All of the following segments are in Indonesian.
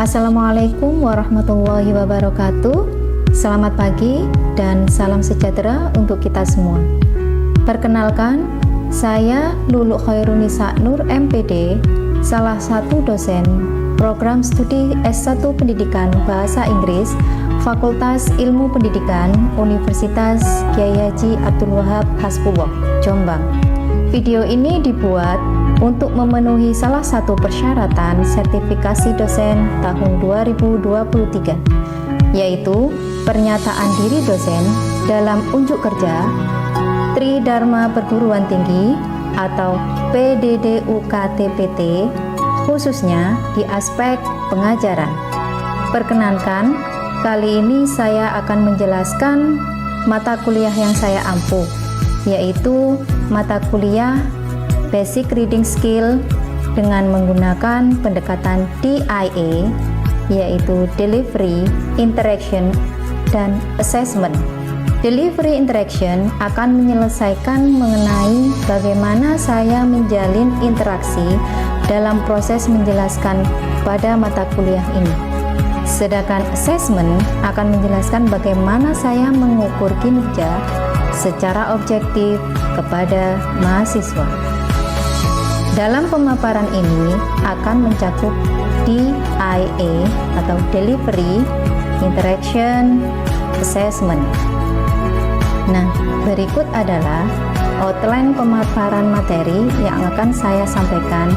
Assalamualaikum warahmatullahi wabarakatuh. Selamat pagi dan salam sejahtera untuk kita semua. Perkenalkan, saya Lulu Khairunisa Nur MPD, salah satu dosen program studi S1 Pendidikan Bahasa Inggris Fakultas Ilmu Pendidikan Universitas Kyai Haji Abdul Wahab Hasbullah, Jombang. Video ini dibuat untuk memenuhi salah satu persyaratan sertifikasi dosen tahun 2023, yaitu pernyataan diri dosen dalam unjuk kerja Tridharma Perguruan Tinggi atau PDDUKTPT, khususnya di aspek pengajaran. Perkenankan, kali ini saya akan menjelaskan mata kuliah yang saya ampuh, yaitu mata kuliah Basic Reading Skill dengan menggunakan pendekatan DIA, yaitu Delivery, Interaction, dan Assessment. Delivery Interaction akan menyelesaikan mengenai bagaimana saya menjalin interaksi dalam proses menjelaskan pada mata kuliah ini. Sedangkan Assessment akan menjelaskan bagaimana saya mengukur kinerja secara objektif kepada mahasiswa. Dalam pemaparan ini akan mencakup DIA atau Delivery, Interaction, Assessment. Nah, berikut adalah outline pemaparan materi yang akan saya sampaikan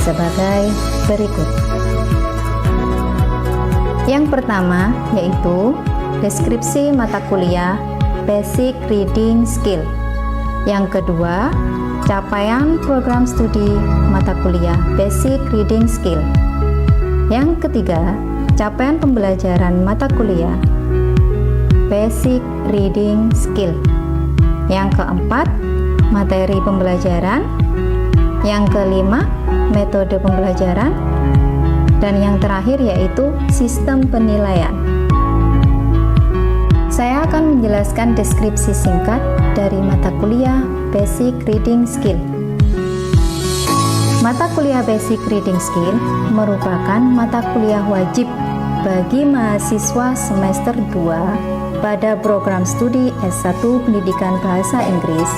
sebagai berikut. Yang pertama yaitu deskripsi mata kuliah Basic Reading Skill. Yang kedua, capaian program studi mata kuliah Basic Reading Skill. Yang ketiga, capaian pembelajaran mata kuliah Basic Reading Skill. Yang keempat, materi pembelajaran. Yang kelima, metode pembelajaran. Dan yang terakhir yaitu sistem penilaian. Saya akan menjelaskan deskripsi singkat dari mata kuliah Basic Reading Skill. Mata kuliah Basic Reading Skill merupakan mata kuliah wajib bagi mahasiswa semester 2 pada program studi S1 Pendidikan Bahasa Inggris.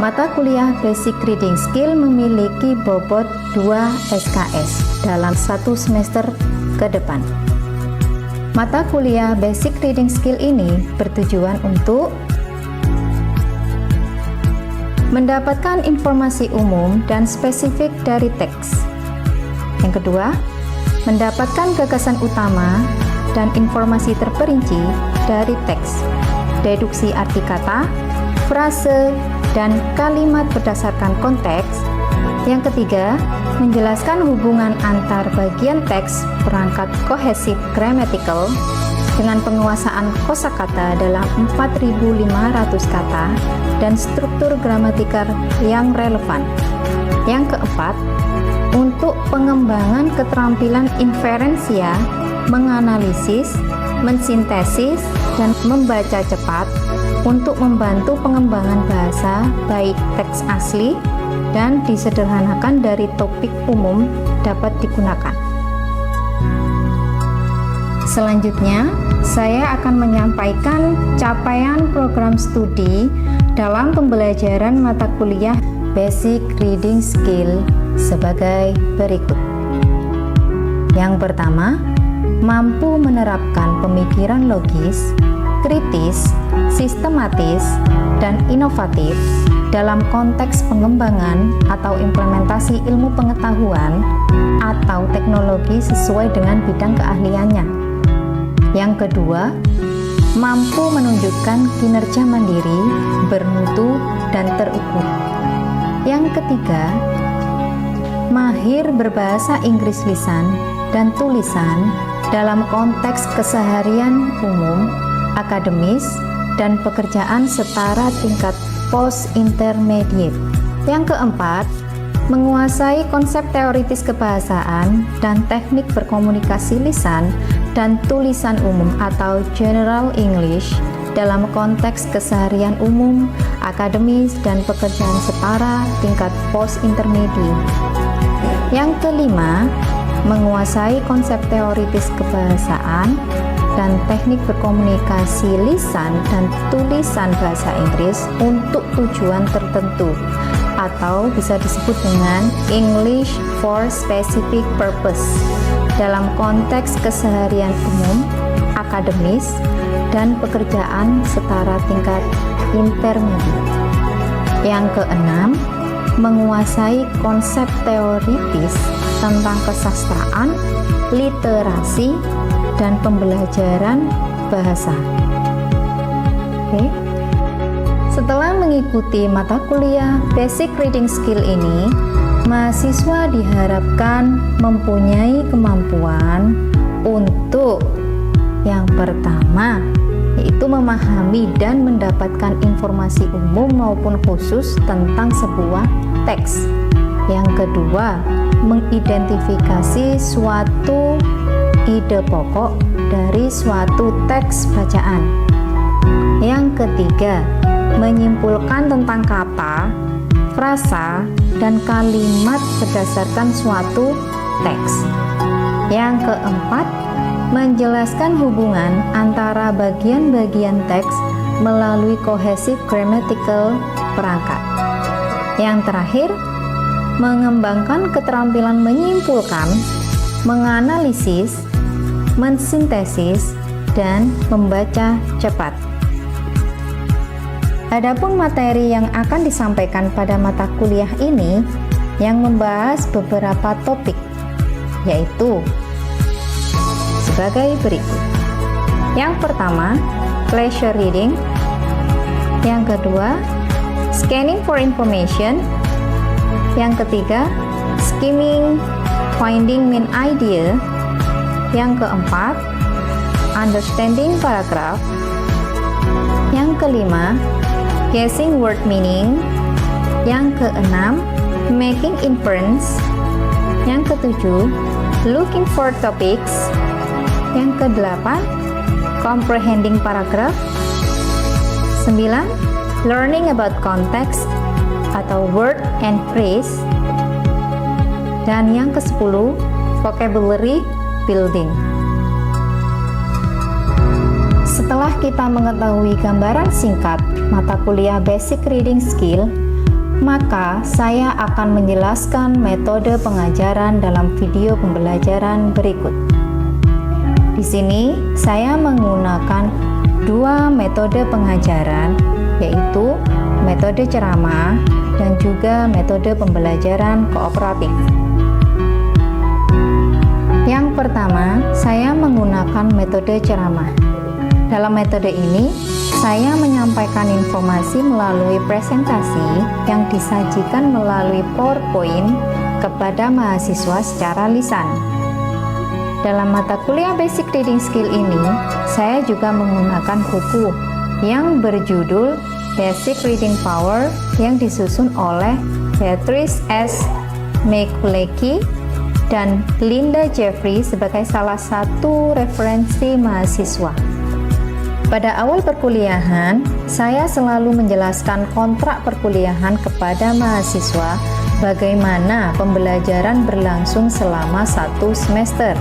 Mata kuliah Basic Reading Skill memiliki bobot 2 SKS dalam satu semester ke depan. Mata kuliah Basic Reading Skill ini bertujuan untuk mendapatkan informasi umum dan spesifik dari teks. Yang kedua, mendapatkan gagasan utama dan informasi terperinci dari teks, deduksi arti kata, frase, dan kalimat berdasarkan konteks. Yang ketiga, menjelaskan hubungan antar bagian teks perangkat kohesif gramatikal dengan penguasaan kosakata dalam 4.500 kata dan struktur gramatikal yang relevan. Yang keempat, untuk pengembangan keterampilan inferensia, menganalisis, mensintesis, dan membaca cepat untuk membantu pengembangan bahasa baik teks asli dan disederhanakan dari topik umum dapat digunakan. Selanjutnya, saya akan menyampaikan capaian program studi dalam pembelajaran mata kuliah Basic Reading Skill sebagai berikut. Yang pertama, mampu menerapkan pemikiran logis, kritis, sistematis, dan inovatif dalam konteks pengembangan atau implementasi ilmu pengetahuan atau teknologi sesuai dengan bidang keahliannya. Yang kedua, mampu menunjukkan kinerja mandiri, bermutu, dan terukur. Yang ketiga, mahir berbahasa Inggris lisan dan tulisan dalam konteks keseharian umum, akademis, dan pekerjaan setara tingkat post-intermediate. Yang keempat, menguasai konsep teoritis kebahasaan dan teknik berkomunikasi lisan dan tulisan umum atau General English dalam konteks keseharian umum, akademis, dan pekerjaan setara tingkat post-intermediate. Yang kelima, menguasai konsep teoritis kebahasaan dan teknik berkomunikasi lisan dan tulisan bahasa Inggris untuk tujuan tertentu, atau bisa disebut dengan English for specific purpose dalam konteks keseharian umum, akademis, dan pekerjaan setara tingkat intermediate. Yang keenam, menguasai konsep teoritis tentang kesastraan, literasi, dan pembelajaran bahasa. Oke. Setelah mengikuti mata kuliah Basic Reading Skill ini, mahasiswa diharapkan mempunyai kemampuan untuk yang pertama, yaitu memahami dan mendapatkan informasi umum maupun khusus tentang sebuah teks. Yang kedua, mengidentifikasi suatu ide pokok dari suatu teks bacaan. Yang ketiga, menyimpulkan tentang kata, frasa, dan kalimat berdasarkan suatu teks. Yang keempat, menjelaskan hubungan antara bagian-bagian teks melalui cohesive grammatical perangkat. Yang terakhir, mengembangkan keterampilan menyimpulkan, menganalisis, mensintesis, dan membaca cepat. Adapun materi yang akan disampaikan pada mata kuliah ini yang membahas beberapa topik, yaitu sebagai berikut. Yang pertama, pleasure reading. Yang kedua, scanning for information. Yang ketiga, skimming, finding main idea. Yang keempat, understanding paragraph. Yang kelima, guessing word meaning. Yang keenam, making inference. Yang ketujuh, looking for topics. Yang kedelapan, comprehending paragraph. 9, learning about context atau word and phrase. Dan yang ke-10, vocabulary building. Setelah kita mengetahui gambaran singkat mata kuliah Basic Reading Skill, maka saya akan menjelaskan metode pengajaran dalam video pembelajaran berikut. Di sini saya menggunakan dua metode pengajaran, yaitu metode ceramah dan juga metode pembelajaran kooperatif. Yang pertama, saya menggunakan metode ceramah. Dalam metode ini, saya menyampaikan informasi melalui presentasi yang disajikan melalui PowerPoint kepada mahasiswa secara lisan. Dalam mata kuliah Basic Reading Skill ini, saya juga menggunakan buku yang berjudul Basic Reading Power yang disusun oleh Beatrice S. McCullough dan Linda Jeffrey sebagai salah satu referensi mahasiswa. Pada awal perkuliahan, saya selalu menjelaskan kontrak perkuliahan kepada mahasiswa bagaimana pembelajaran berlangsung selama 1 semester,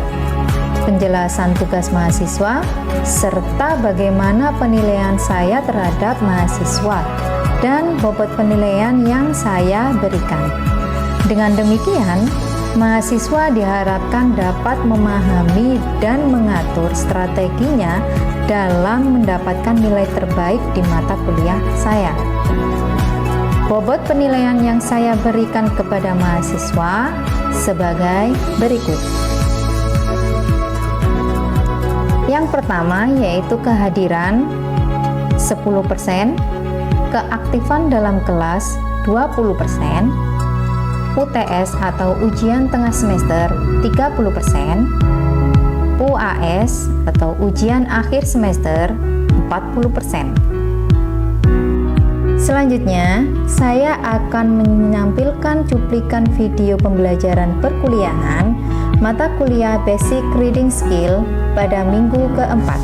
penjelasan tugas mahasiswa, serta bagaimana penilaian saya terhadap mahasiswa dan bobot penilaian yang saya berikan. Dengan demikian, mahasiswa diharapkan dapat memahami dan mengatur strateginya dalam mendapatkan nilai terbaik di mata kuliah saya. Bobot penilaian yang saya berikan kepada mahasiswa sebagai berikut. Yang pertama yaitu kehadiran 10%, keaktifan dalam kelas 20%, UTS atau ujian tengah semester 30%, UAS atau ujian akhir semester 40%. Selanjutnya, saya akan menampilkan cuplikan video pembelajaran perkuliahan mata kuliah Basic Reading Skill pada minggu keempat.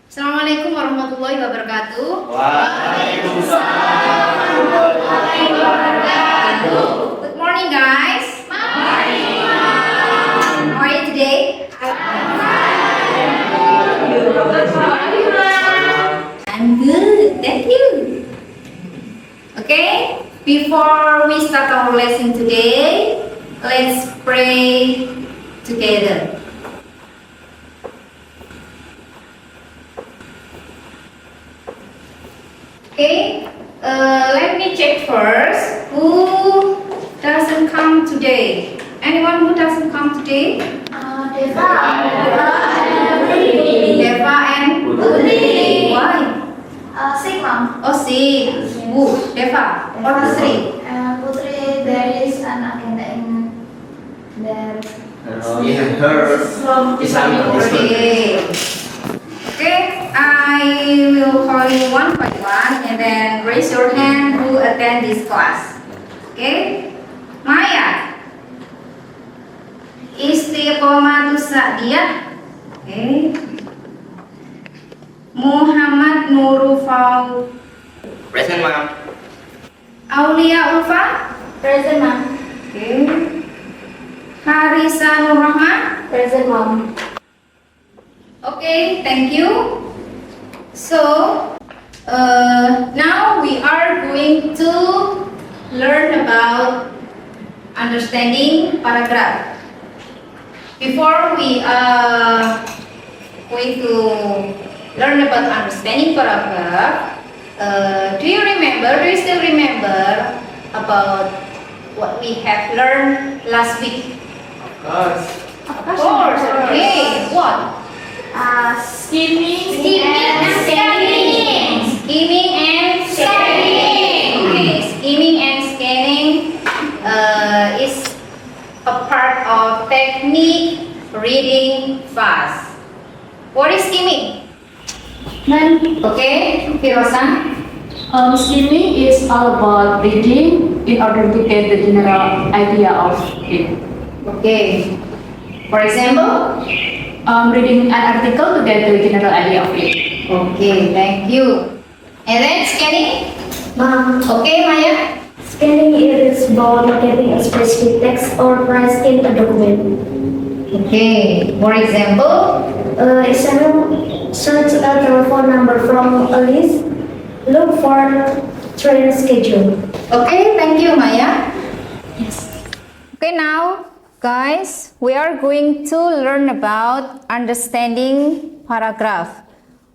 Assalamualaikum warahmatullahi wabarakatuh. Waalaikumsalam warahmatullahi wabarakatuh. Okay, before we start our lesson today, let's pray together. Okay, let me check first. Who doesn't come today? Anyone who doesn't come today? Deva and Putri. Why? Sick, Mom. Oh, sick. Who? Deva or Putri? Putri, there is an agenda in there. In her Islamic history. Okay. Okay, I will call you one by one and then raise your hand who attend this class. Okay? Maya. Istiqomatus Sa'diyah. Okay. Muhammad Nurufau. Present, ma'am. Aulia Ulfa. Present, Mom. Okay. Harisa Nur Rahman. Present, Mom. Okay, thank you. So, now we are going to learn about understanding paragraph. Before we are going to learn about understanding paragraph, do you still remember about what we have learned last week? Of course, okay. What? Skimming Skimming and scanning. Okay, skimming and scanning is a part of technique reading fast. What is skimming? Okay, Firosa. Skimming is all about reading in order to get the general idea of it. Okay. For example? Reading an article to get the general idea of it. Okay, thank you. And then scanning? Mom, Okay, Maya? scanning is about locating a specific text or phrase in a document. Okay. For example? Example, search a telephone number from a list. Look for train schedule. Okay, thank you, Maya. Yes. Okay, now guys, we are going to learn about understanding paragraph.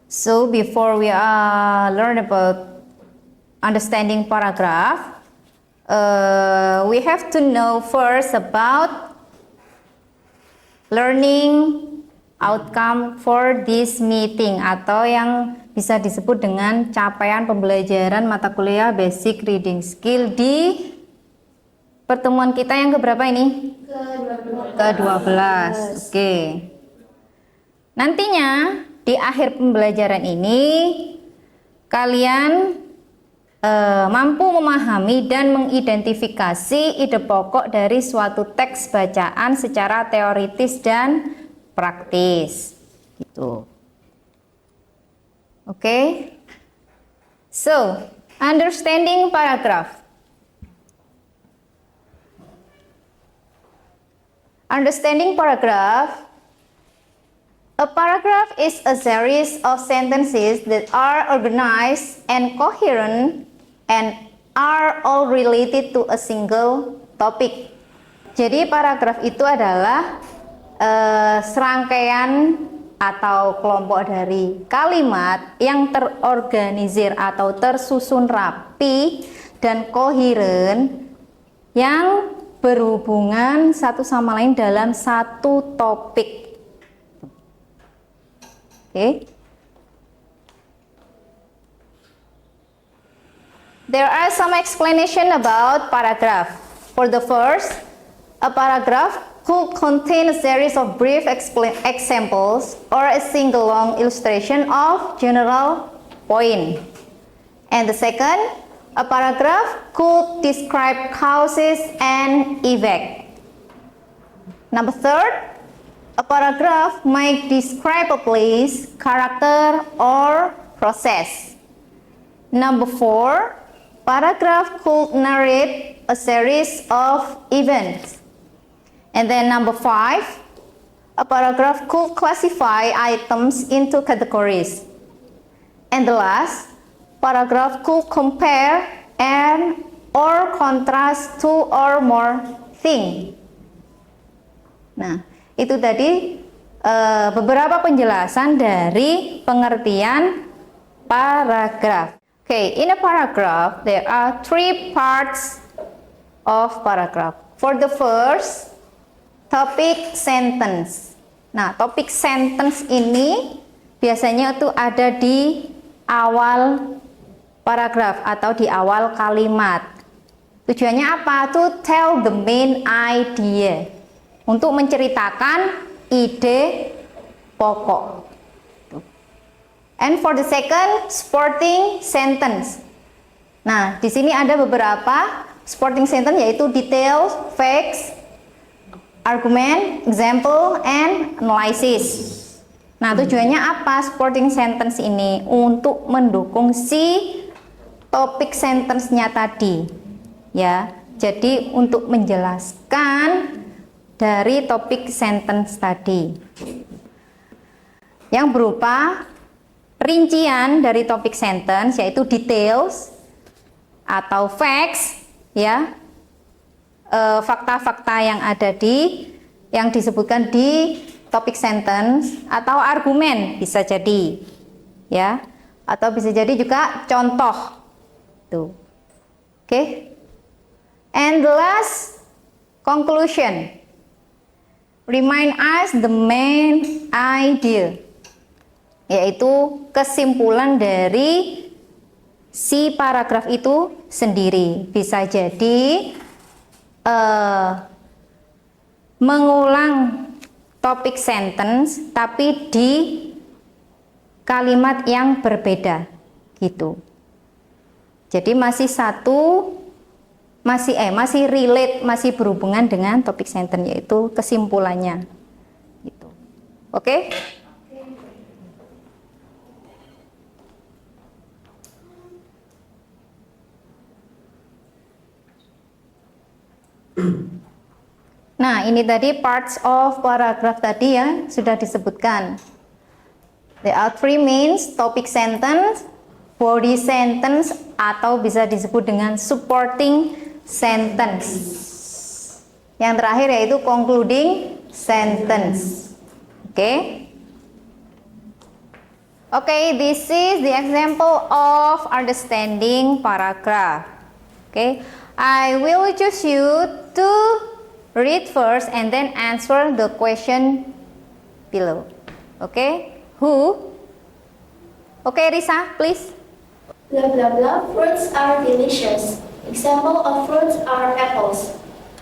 So before we learn about understanding paragraph, we have to know first about learning outcome for this meeting atau yang bisa disebut dengan capaian pembelajaran mata kuliah basic reading skill di pertemuan kita yang keberapa ini? Ke-12. Oke. Nantinya di akhir pembelajaran ini kalian mampu memahami dan mengidentifikasi ide pokok dari suatu teks bacaan secara teoritis dan praktis. Gitu. Oke. So, understanding paragraph. Understanding paragraph. A paragraph is a series of sentences that are organized and coherent and are all related to a single topic. Jadi paragraf itu adalah serangkaian atau kelompok dari kalimat yang terorganisir atau tersusun rapi dan koheren yang berhubungan satu sama lain dalam satu topik. Okay. There are some explanation about paragraph. For the first, a paragraph could contain a series of brief examples or a single long illustration of general point. And the second, a paragraph could describe causes and effect. Number third, a paragraph might describe a place, character, or process. Number four, paragraph could narrate a series of events. And then number five, a paragraph could classify items into categories. And the last, paragraph could compare and or contrast two or more thing. Nah, itu tadi beberapa penjelasan dari pengertian paragraf. Okay, in a paragraph there are three parts of paragraph. For the first, topic sentence. Nah, topic sentence ini biasanya itu ada di awal paragraf atau di awal kalimat. Tujuannya apa? To tell the main idea. Untuk menceritakan ide pokok. And for the second, supporting sentence. Nah, di sini ada beberapa supporting sentence yaitu details, facts, argument, example, and analysis. Nah, tujuannya apa supporting sentence ini? Untuk mendukung si topik sentence-nya tadi. Ya, jadi untuk menjelaskan dari topik sentence tadi. Yang berupa rincian dari topik sentence yaitu details atau facts, ya. Fakta-fakta yang ada yang disebutkan di topik sentence, atau argumen bisa jadi, ya, atau bisa jadi juga contoh tuh. Oke. And the last, conclusion. Remind us the main idea, yaitu kesimpulan dari si paragraf itu sendiri. Bisa jadi mengulang topik sentence tapi di kalimat yang berbeda gitu. Jadi masih relate, masih berhubungan dengan topik sentence, yaitu kesimpulannya gitu. Oke? Nah, ini tadi parts of paragraph tadi ya sudah disebutkan. There are three means: topic sentence, body sentence, atau bisa disebut dengan supporting sentence. Yang terakhir yaitu concluding sentence. Oke. Okay, this is the example of understanding paragraph. Okay, I will choose you to read first and then answer the question below. Okay, who? Okay, Risa, please. Blah blah blah. Fruits are delicious. Example of fruits are apples,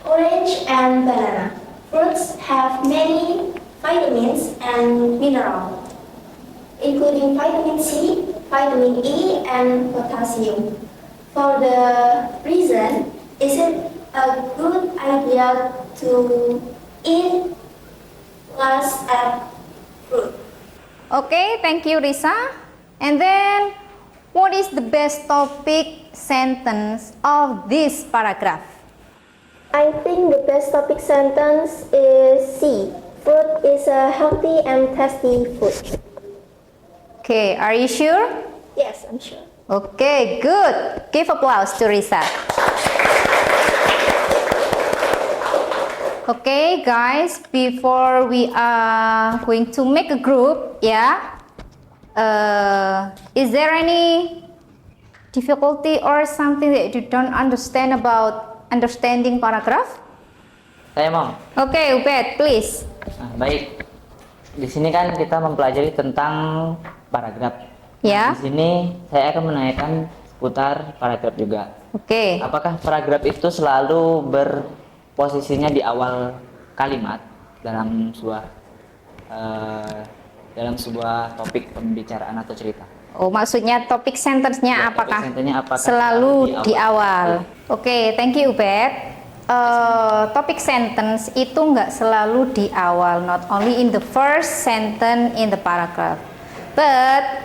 orange, and banana. Fruits have many vitamins and minerals, including vitamin C, vitamin E, and potassium. For the reason, is it a good idea to eat less at fruit? Okay, thank you, Risa. And then, what is the best topic sentence of this paragraph? I think the best topic sentence is C. Fruit is a healthy and tasty food. Okay, are you sure? Yes, I'm sure. Okay, good. Give applause to Risa. Okay, guys, before we are going to make a group, yeah, is there any difficulty or something that you don't understand about understanding paragraph? Saya mau. Okay, Ubed, please. Nah, baik. Di sini kan kita mempelajari tentang paragraf. Ya. Di sini saya akan menanyakan seputar paragraf juga. Oke. Apakah paragraf itu selalu berposisinya di awal kalimat dalam sebuah topik pembicaraan atau cerita? Oh, maksudnya topik sentence-nya Ya, apakah, topik sentence-nya apakah selalu di awal? Ya. Oke, thank you, Ubed. Topik sentence itu nggak selalu di awal, not only in the first sentence in the paragraph, but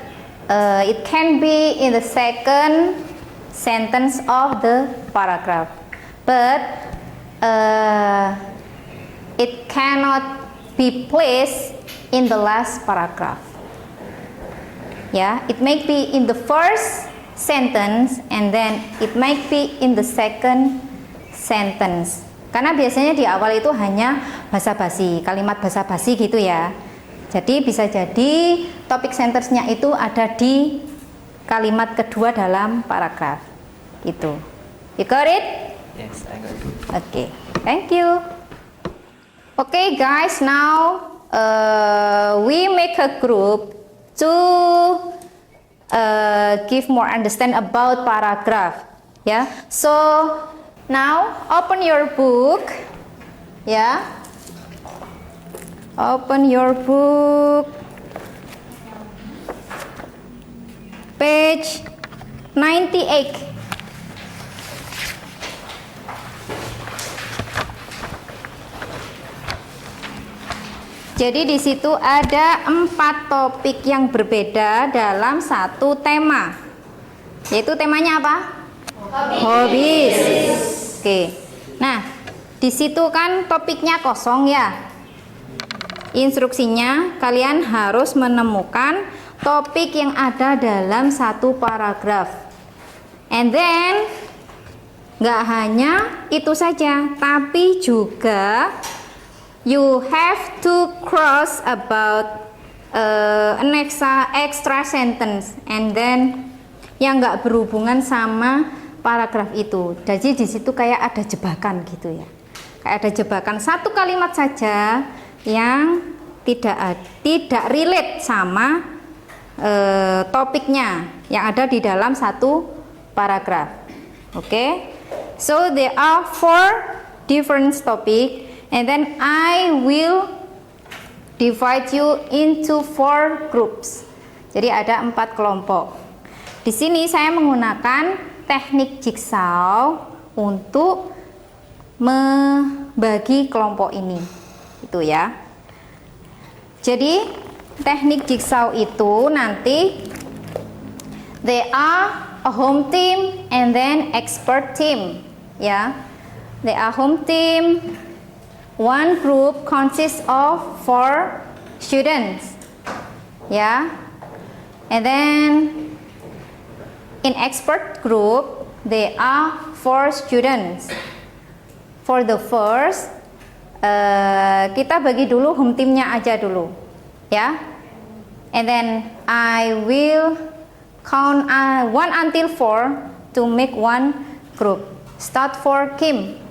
it can be in the second sentence of the paragraph, but it cannot be placed in the last paragraph. Yeah, it may be in the first sentence and then it might be in the second sentence. Karena biasanya di awal itu hanya basa-basi, kalimat basa-basi gitu ya. Jadi bisa jadi topic sentence-nya itu ada di kalimat kedua dalam paragraf. Gitu. You got it? Yes, I got it. Okay, thank you. Okay guys, now we make a group to give more understand about paragraph. Yeah. So now open your book. Yeah. Open your book. Page 98. Jadi di situ ada 4 topik yang berbeda dalam satu tema. Yaitu temanya apa? Hobbies. Oke. Nah, di situ kan topiknya kosong ya. Instruksinya kalian harus menemukan topik yang ada dalam satu paragraf. And then nggak hanya itu saja, tapi juga you have to cross about an extra sentence and then yang nggak berhubungan sama paragraf itu. Jadi di situ kayak ada jebakan gitu ya. Kayak ada jebakan satu kalimat saja yang tidak relate sama topiknya yang ada di dalam satu paragraf. Oke. So there are 4 different topic. And then I will divide you into 4 groups. Jadi ada 4 kelompok. Di sini saya menggunakan teknik jigsaw untuk membagi kelompok ini. Itu ya. Jadi teknik jigsaw itu nanti they are a home team and then expert team. Ya. They are home team. One group consists of 4 students, yeah, and then in expert group there are 4 students. For the first, kita bagi dulu home teamnya aja dulu, ya, and then I will count 1 until 4 to make one group. Start for Kim.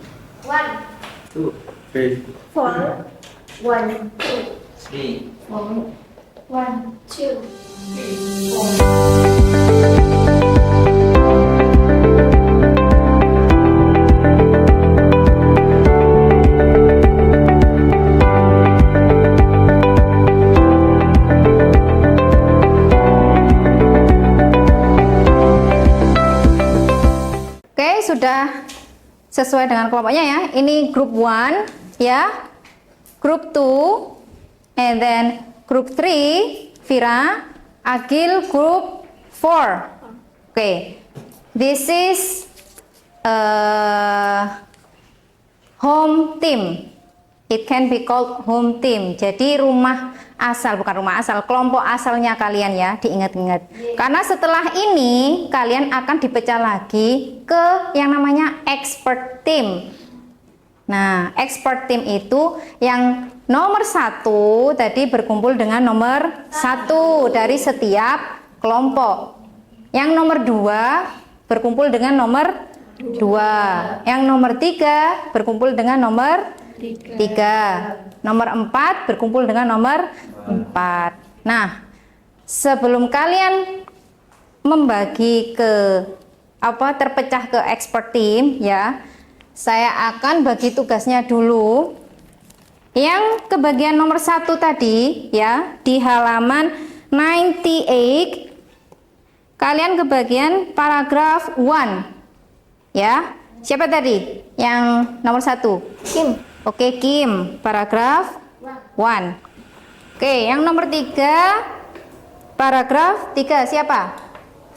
1, 2, 3, 4, 1, 2, 3. 4, 1, 2, 3, 4. Oke, sudah sesuai dengan kelompoknya ya. Ini grup 1 ya, grup 2, and then grup 3, Vira, Agil, grup 4. Oke, this is home team. It can be called home team. Jadi rumah asal, bukan rumah asal, kelompok asalnya kalian ya, diingat-ingat. Karena setelah ini kalian akan dipecah lagi ke yang namanya expert team. Nah, expert team itu yang nomor 1 tadi berkumpul dengan nomor 1 dari setiap kelompok. Yang nomor 2 berkumpul dengan nomor 2. Yang nomor 3 berkumpul dengan nomor 3. Nomor 4 berkumpul dengan nomor 4. Nah, sebelum kalian membagi ke terpecah ke expert team ya, saya akan bagi tugasnya dulu. Yang ke bagian nomor 1 tadi ya, di halaman 98 kalian ke bagian paragraf 1 ya. Siapa tadi yang nomor 1? Kim. Oke, Kim, paragraf 1. Oke, yang nomor 3 paragraf 3 siapa?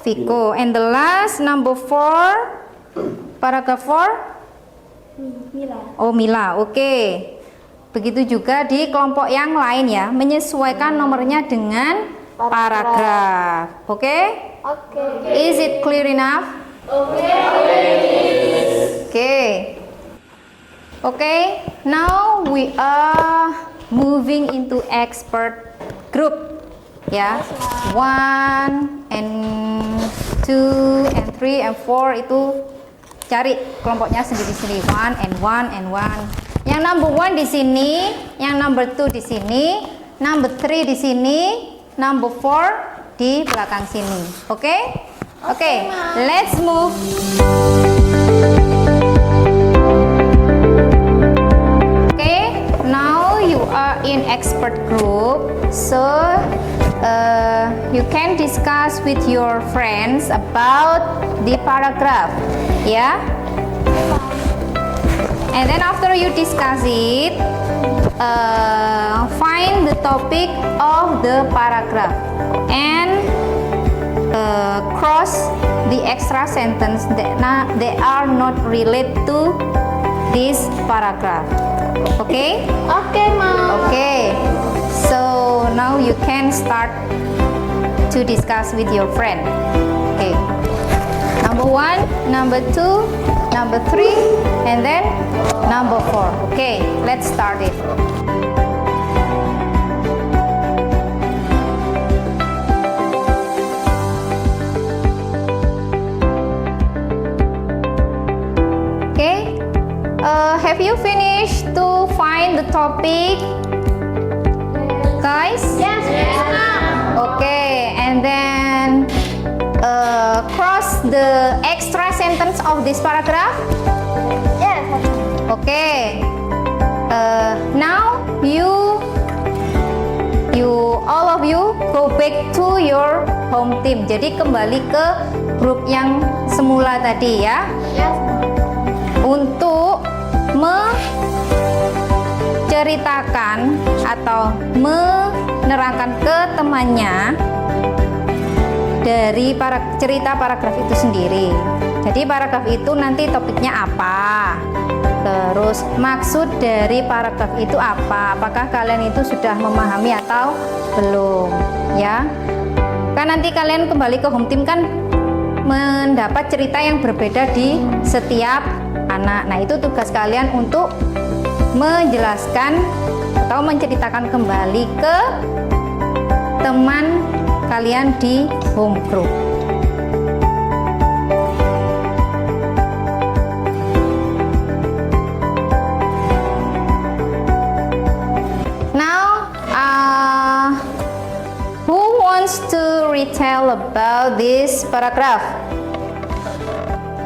Viko. And the last number 4 paragraf 4 Mila. Oh, Mila. Oke. Begitu juga di kelompok yang lain ya, menyesuaikan nomornya dengan paragraph. Okay? Okay. Is it clear enough? Okay. Okay, now we are moving into expert group. Ya, 1 and 2 and 3 and 4 itu cari kelompoknya sendiri-sendiri. 1 and 1 and 1. Yang number 1 di sini, yang number 2 di sini, number 3 di sini, number 4 di belakang sini. Oke? Oke, let's move. Now you are in expert group, so you can discuss with your friends about the paragraph, yeah. And then after you discuss it, find the topic of the paragraph and cross the extra sentence that they are not related to this paragraph. Okay? Okay, Mom. Okay. So now you can start to discuss with your friend. Okay. Number 1, number 2, number 3, and then number 4. Okay, let's start it. Have you finished to find the topic, guys? Yes, Mom. Okay, and then cross the extra sentence of this paragraph. Yes. Okay. Now all of you go back to your home team. Jadi kembali ke grup yang semula tadi ya. Yes. Untuk menceritakan atau menerangkan ke temannya dari cerita paragraf itu sendiri. Jadi paragraf itu nanti topiknya apa, terus maksud dari paragraf itu apa, apakah kalian itu sudah memahami atau belum, ya. Kan nanti kalian kembali ke home team kan mendapat cerita yang berbeda di setiap anak. Nah, itu tugas kalian untuk menjelaskan atau menceritakan kembali ke teman kalian di home group. Now, who wants to retell about this paragraph?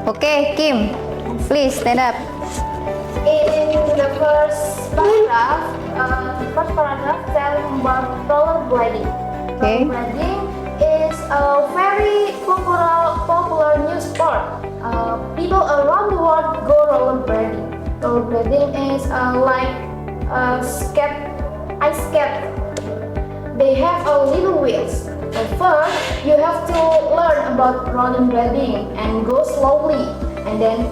Okay, Kim. Please stand up. In the first paragraph telling about rollerblading. Okay. Rollerblading is a very popular new sport. People around the world go rollerblading. Rollerblading is like ice skate. They have little wheels. First, you have to learn about rollerblading and go slowly, and then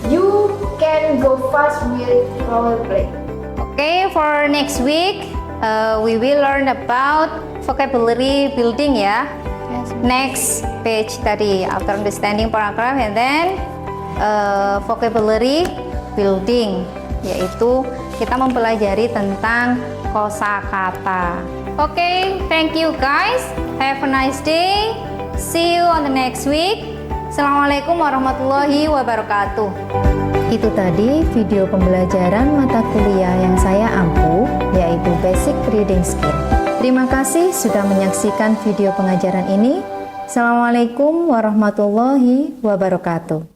you can go fast with rollerblade. Okay, for next week, we will learn about vocabulary building ya. Yes. Next page tadi, after understanding paragraph and then vocabulary building, yaitu kita mempelajari tentang kosakata. Okay, thank you guys. Have a nice day. See you on the next week. Assalamualaikum warahmatullahi wabarakatuh. Itu tadi video pembelajaran mata kuliah yang saya ampuh, yaitu Basic Reading Skill. Terima kasih sudah menyaksikan video pengajaran ini. Assalamualaikum warahmatullahi wabarakatuh.